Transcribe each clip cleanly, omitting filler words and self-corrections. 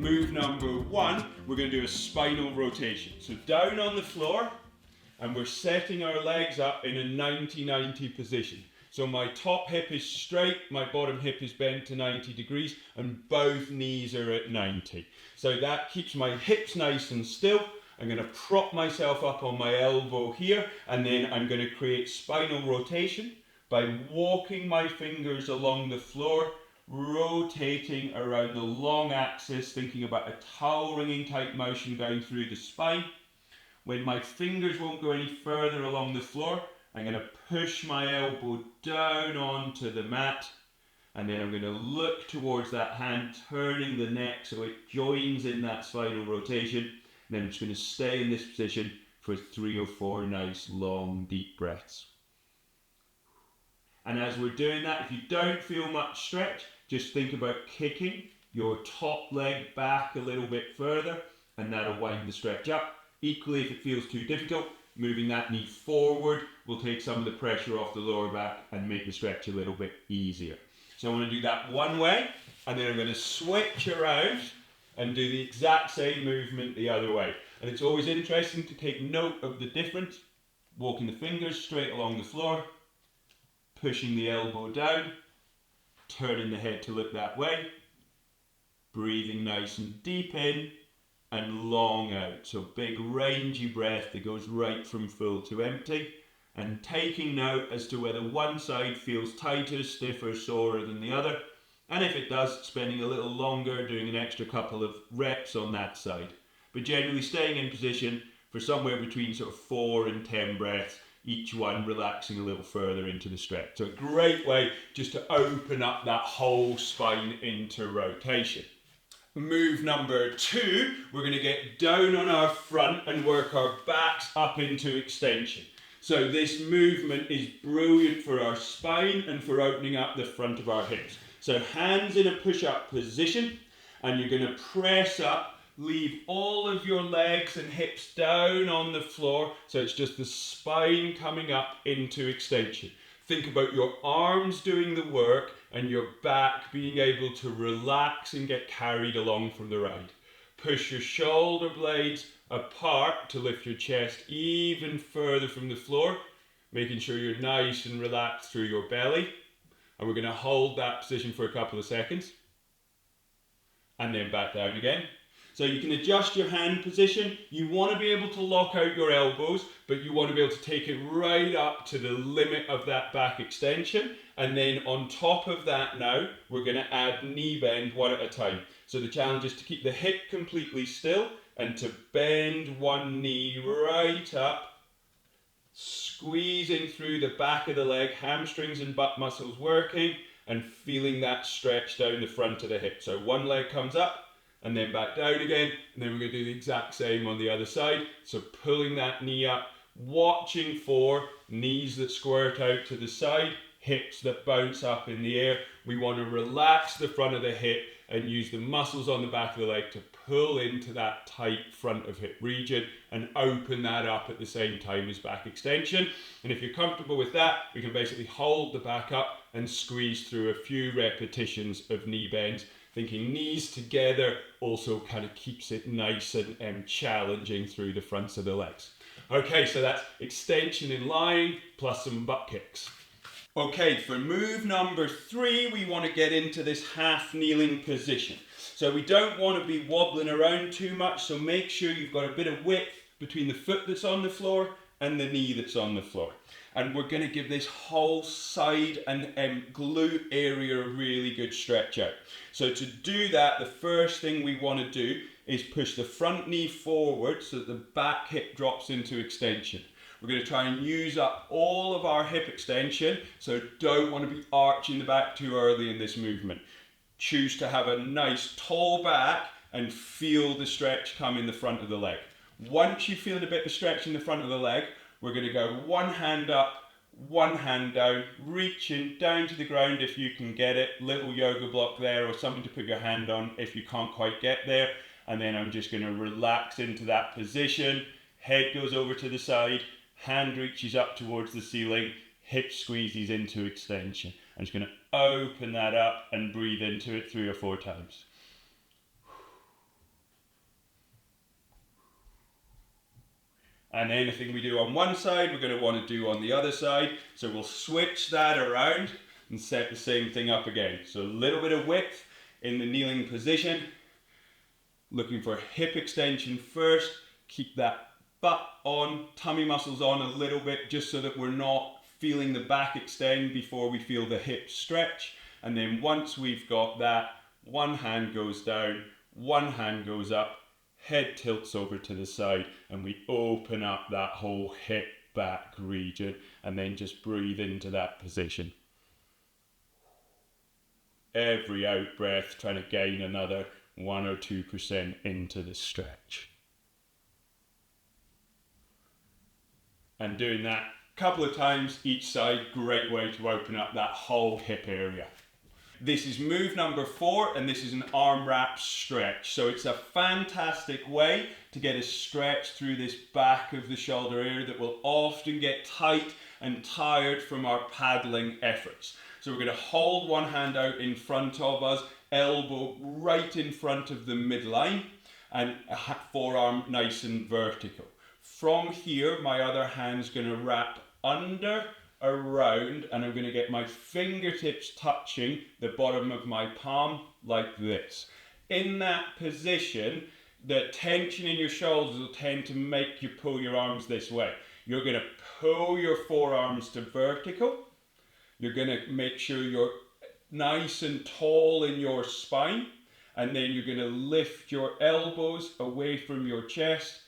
Move number one, we're going to do a spinal rotation. So down on the floor, and we're setting our legs up in a 90-90 position. So my top hip is straight, my bottom hip is bent to 90 degrees, and both knees are at 90. So that keeps my hips nice and still. I'm going to prop myself up on my elbow here, and then I'm going to create spinal rotation by walking my fingers along the floor, rotating around the long axis, thinking about a towel ringing type motion going through the spine. When my fingers won't go any further along the floor, I'm going to push my elbow down onto the mat, and then I'm going to look towards that hand, turning the neck so it joins in that spinal rotation. And then I'm just going to stay in this position for 3 or 4 nice long deep breaths. And as we're doing that, if you don't feel much stretch, just think about kicking your top leg back a little bit further, and that'll wind the stretch up. Equally, if it feels too difficult, moving that knee forward will take some of the pressure off the lower back and make the stretch a little bit easier. So I want to do that one way, and then I'm going to switch around and do the exact same movement the other way. And it's always interesting to take note of the difference. Walking the fingers straight along the floor, pushing the elbow down, turning the head to look that way, breathing nice and deep in and long out. So big rangy breath that goes right from full to empty, and taking note as to whether one side feels tighter, stiffer, sorer than the other. And if it does, spending a little longer, doing an extra couple of reps on that side. But generally staying in position for somewhere between sort of 4 and 10 breaths, each one relaxing a little further into the stretch. So a great way just to open up that whole spine into rotation. Move number 2, we're going to get down on our front and work our backs up into extension. So this movement is brilliant for our spine and for opening up the front of our hips. So hands in a push-up position, and you're going to press up, leave all of your legs and hips down on the floor, so it's just the spine coming up into extension. Think about your arms doing the work and your back being able to relax and get carried along from the ride. Push your shoulder blades apart to lift your chest even further from the floor, making sure you're nice and relaxed through your belly. And we're going to hold that position for a couple of seconds and then back down again. So you can adjust your hand position. You want to be able to lock out your elbows, but you want to be able to take it right up to the limit of that back extension. And then on top of that now, we're going to add knee bend one at a time. So the challenge is to keep the hip completely still and to bend one knee right up, squeezing through the back of the leg, hamstrings and butt muscles working, and feeling that stretch down the front of the hip. So one leg comes up, and then back down again, and then we're going to do the exact same on the other side. So pulling that knee up, watching for knees that squirt out to the side, hips that bounce up in the air. We want to relax the front of the hip and use the muscles on the back of the leg to pull into that tight front of hip region and open that up at the same time as back extension. And if you're comfortable with that, we can basically hold the back up and squeeze through a few repetitions of knee bends. Thinking knees together also kind of keeps it nice and challenging through the fronts of the legs. Okay, so that's extension in lying plus some butt kicks. Okay, for move number 3, we want to get into this half kneeling position. So we don't want to be wobbling around too much, so make sure you've got a bit of width between the foot that's on the floor and the knee that's on the floor. And we're going to give this whole side and glute area a really good stretch out. So to do that, the first thing we want to do is push the front knee forward so that the back hip drops into extension. We're going to try and use up all of our hip extension, so don't want to be arching the back too early in this movement. Choose to have a nice tall back and feel the stretch come in the front of the leg. Once you feel a bit of stretch in the front of the leg, we're going to go one hand up, one hand down, reaching down to the ground if you can get it, little yoga block there or something to put your hand on if you can't quite get there. And then I'm just going to relax into that position, head goes over to the side, hand reaches up towards the ceiling, hip squeezes into extension. I'm just going to open that up and breathe into it 3 or 4 times. And anything we do on one side, we're going to want to do on the other side. So we'll switch that around and set the same thing up again. So a little bit of width in the kneeling position. Looking for hip extension first. Keep that butt on, tummy muscles on a little bit, just so that we're not feeling the back extend before we feel the hips stretch. And then once we've got that, one hand goes down, one hand goes up, head tilts over to the side, and we open up that whole hip back region, and then just breathe into that position. Every out breath trying to gain another 1 or 2% into the stretch. And doing that a couple of times each side, great way to open up that whole hip area. This is move number 4, and this is an arm wrap stretch. So it's a fantastic way to get a stretch through this back of the shoulder area that will often get tight and tired from our paddling efforts. So we're going to hold one hand out in front of us, elbow right in front of the midline, and forearm nice and vertical. From here, my other hand's going to wrap under, around, and I'm going to get my fingertips touching the bottom of my palm like this. In that position, the tension in your shoulders will tend to make you pull your arms this way. You're going to pull your forearms to vertical. You're going to make sure you're nice and tall in your spine, and then you're going to lift your elbows away from your chest,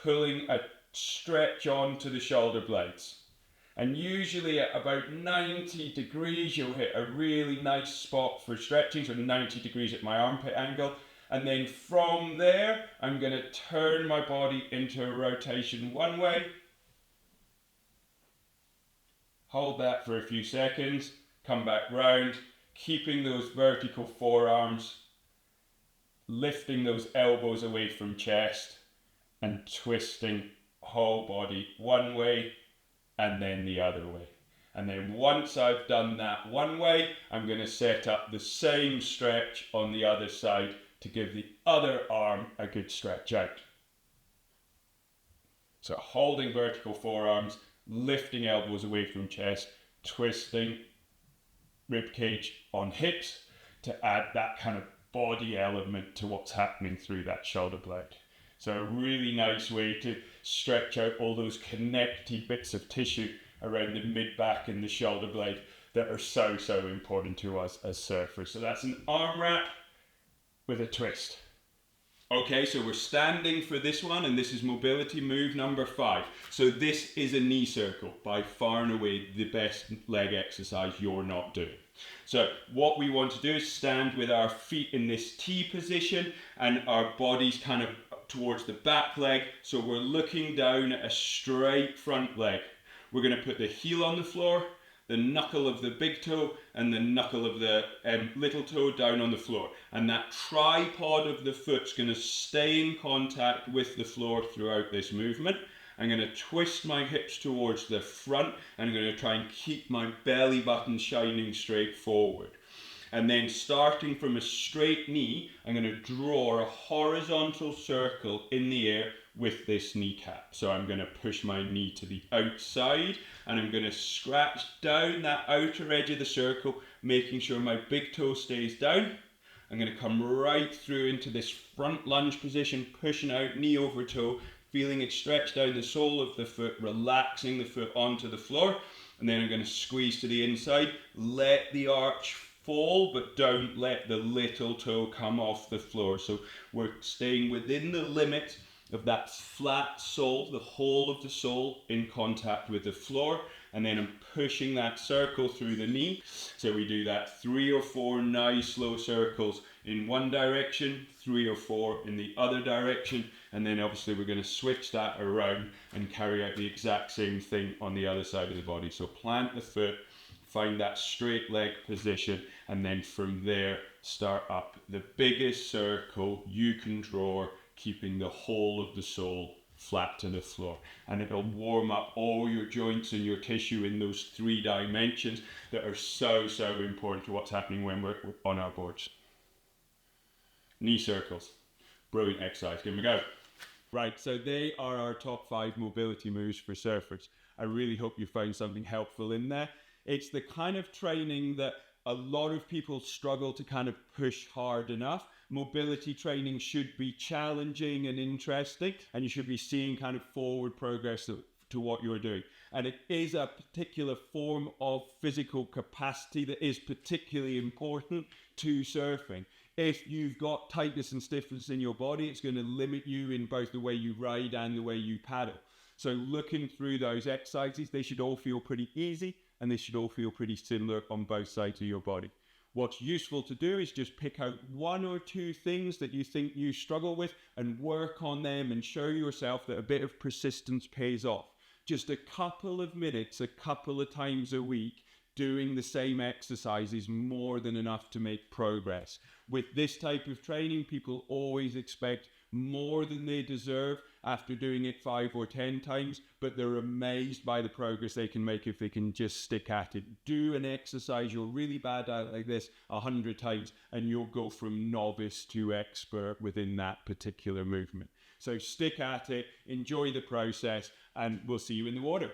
pulling a stretch onto the shoulder blades. And usually at about 90 degrees, you'll hit a really nice spot for stretching, so 90 degrees at my armpit angle. And then from there, I'm going to turn my body into a rotation one way. Hold that for a few seconds, come back round, keeping those vertical forearms, lifting those elbows away from chest, and twisting whole body one way and then the other way. And then once I've done that one way, I'm going to set up the same stretch on the other side to give the other arm a good stretch out. So holding vertical forearms, lifting elbows away from chest, twisting rib cage on hips to add that kind of body element to what's happening through that shoulder blade. So a really nice way to stretch out all those connected bits of tissue around the mid-back and the shoulder blade that are so important to us as surfers. So that's an arm wrap with a twist. Okay, so we're standing for this one, and this is mobility move number 5. So this is a knee circle, by far and away the best leg exercise you're not doing. So what we want to do is stand with our feet in this T position and our bodies kind of towards the back leg, so we're looking down at a straight front leg. We're going to put the heel on the floor, the knuckle of the big toe and the knuckle of the little toe down on the floor, and that tripod of the foot's going to stay in contact with the floor throughout this movement. I'm going to twist my hips towards the front, and I'm going to try and keep my belly button shining straight forward. And then starting from a straight knee, I'm going to draw a horizontal circle in the air with this kneecap. So I'm going to push my knee to the outside, and I'm going to scratch down that outer edge of the circle, making sure my big toe stays down. I'm going to come right through into this front lunge position, pushing out knee over toe, feeling it stretch down the sole of the foot, relaxing the foot onto the floor. And then I'm going to squeeze to the inside, let the arch fall, but don't let the little toe come off the floor. So we're staying within the limit of that flat sole, the whole of the sole in contact with the floor, and then I'm pushing that circle through the knee. So we do that 3 or 4 nice slow circles in one direction, 3 or 4 in the other direction, and then obviously we're going to switch that around and carry out the exact same thing on the other side of the body. So plant the foot, find that straight leg position, and then from there start up the biggest circle you can draw, keeping the whole of the sole flat to the floor. And it'll warm up all your joints and your tissue in those 3 dimensions that are so important to what's happening when we're on our boards. Knee circles. Brilliant exercise. Here we go. Right, so they are our top 5 mobility moves for surfers. I really hope you found something helpful in there. It's the kind of training that a lot of people struggle to kind of push hard enough. Mobility training should be challenging and interesting, and you should be seeing kind of forward progress to what you're doing. And it is a particular form of physical capacity that is particularly important to surfing. If you've got tightness and stiffness in your body, it's going to limit you in both the way you ride and the way you paddle. So looking through those exercises, they should all feel pretty easy and they should all feel pretty similar on both sides of your body. What's useful to do is just pick out 1 or 2 things that you think you struggle with and work on them and show yourself that a bit of persistence pays off. Just a couple of minutes, a couple of times a week, doing the same exercise is more than enough to make progress. With this type of training, people always expect more than they deserve after doing it 5 or 10 times, but they're amazed by the progress they can make if they can just stick at it. Do an exercise you're really bad at like this 100 times and you'll go from novice to expert within that particular movement. So stick at it, enjoy the process, and we'll see you in the water.